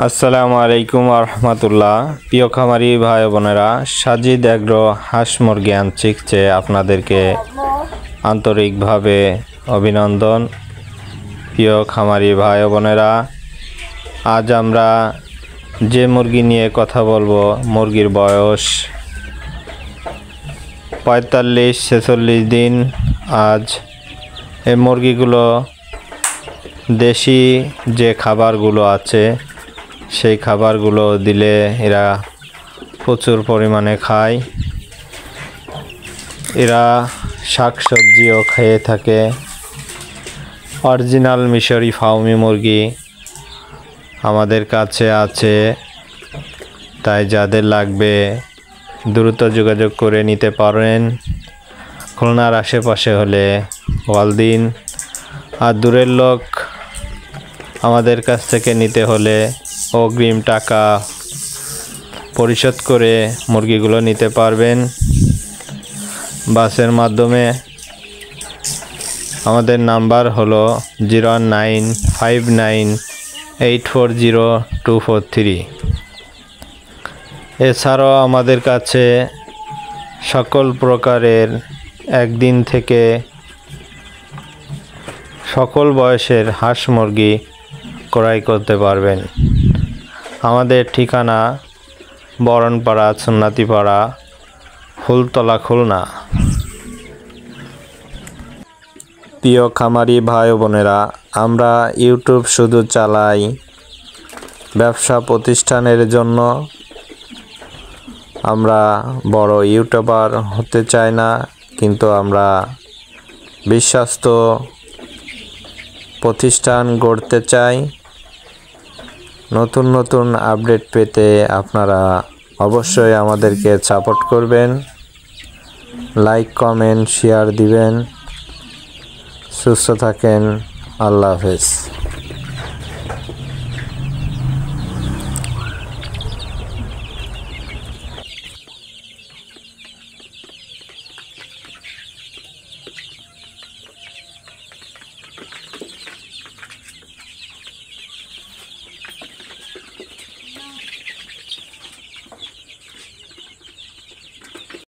আসসালামু আলাইকুম রহমতুল্লাহ। প্রিয় খামারি ভাই বোনেরা, সাজিদ এগ্রো হাঁস মুরগি আনচিকছে আপনাদেরকে আন্তরিকভাবে অভিনন্দন। প্রিয় খামারি ভাই বোনেরা, আজ আমরা যে মুরগি নিয়ে কথা বলবো, মুরগির বয়স 45-46 দিন। আজ এই মুরগিগুলো দেশি যে খাবারগুলো আছে সেই খাবারগুলো দিলে এরা প্রচুর পরিমাণে খায়। এরা শাকসবজিও খেয়ে থাকে। অরিজিনাল মিশরি ফাউমি মুরগি আমাদের কাছে আছে, তাই যাদের লাগবে দ্রুত যোগাযোগ করে নিতে পারেন। খুলনার আশেপাশে হলে কল দিন, আর দূরের লোক আমাদের কাছ থেকে নিতে হলে অগ্রিম টাকা পরিশোধ করে মুরগিগুলো নিতে পারবেন বাসের মাধ্যমে। আমাদের নাম্বার হলো 09598402243। এছাড়াও আমাদের কাছে সকল প্রকারের একদিন থেকে সকল বয়সের হাঁস মুরগি ক্রয় করতে পারবেন। আমাদের ঠিকানা বরণপাড়া, সুন্নাতিপাড়া, ফুলতলা, খুলনা। প্রিয় খামারি ভাই বোনেরা, আমরা ইউটিউব শুধু চালাই ব্যবসা প্রতিষ্ঠানের জন্য। আমরা বড় ইউটিউবার হতে চাই না, কিন্তু আমরা বিশ্বস্ত প্রতিষ্ঠান গড়তে চাই। নতুন নতুন আপডেট পেতে আপনারা অবশ্যই আমাদেরকে সাপোর্ট করবেন, লাইক কমেন্ট শেয়ার দিবেন। সুস্থ থাকেন। আল্লাহ হাফেজ।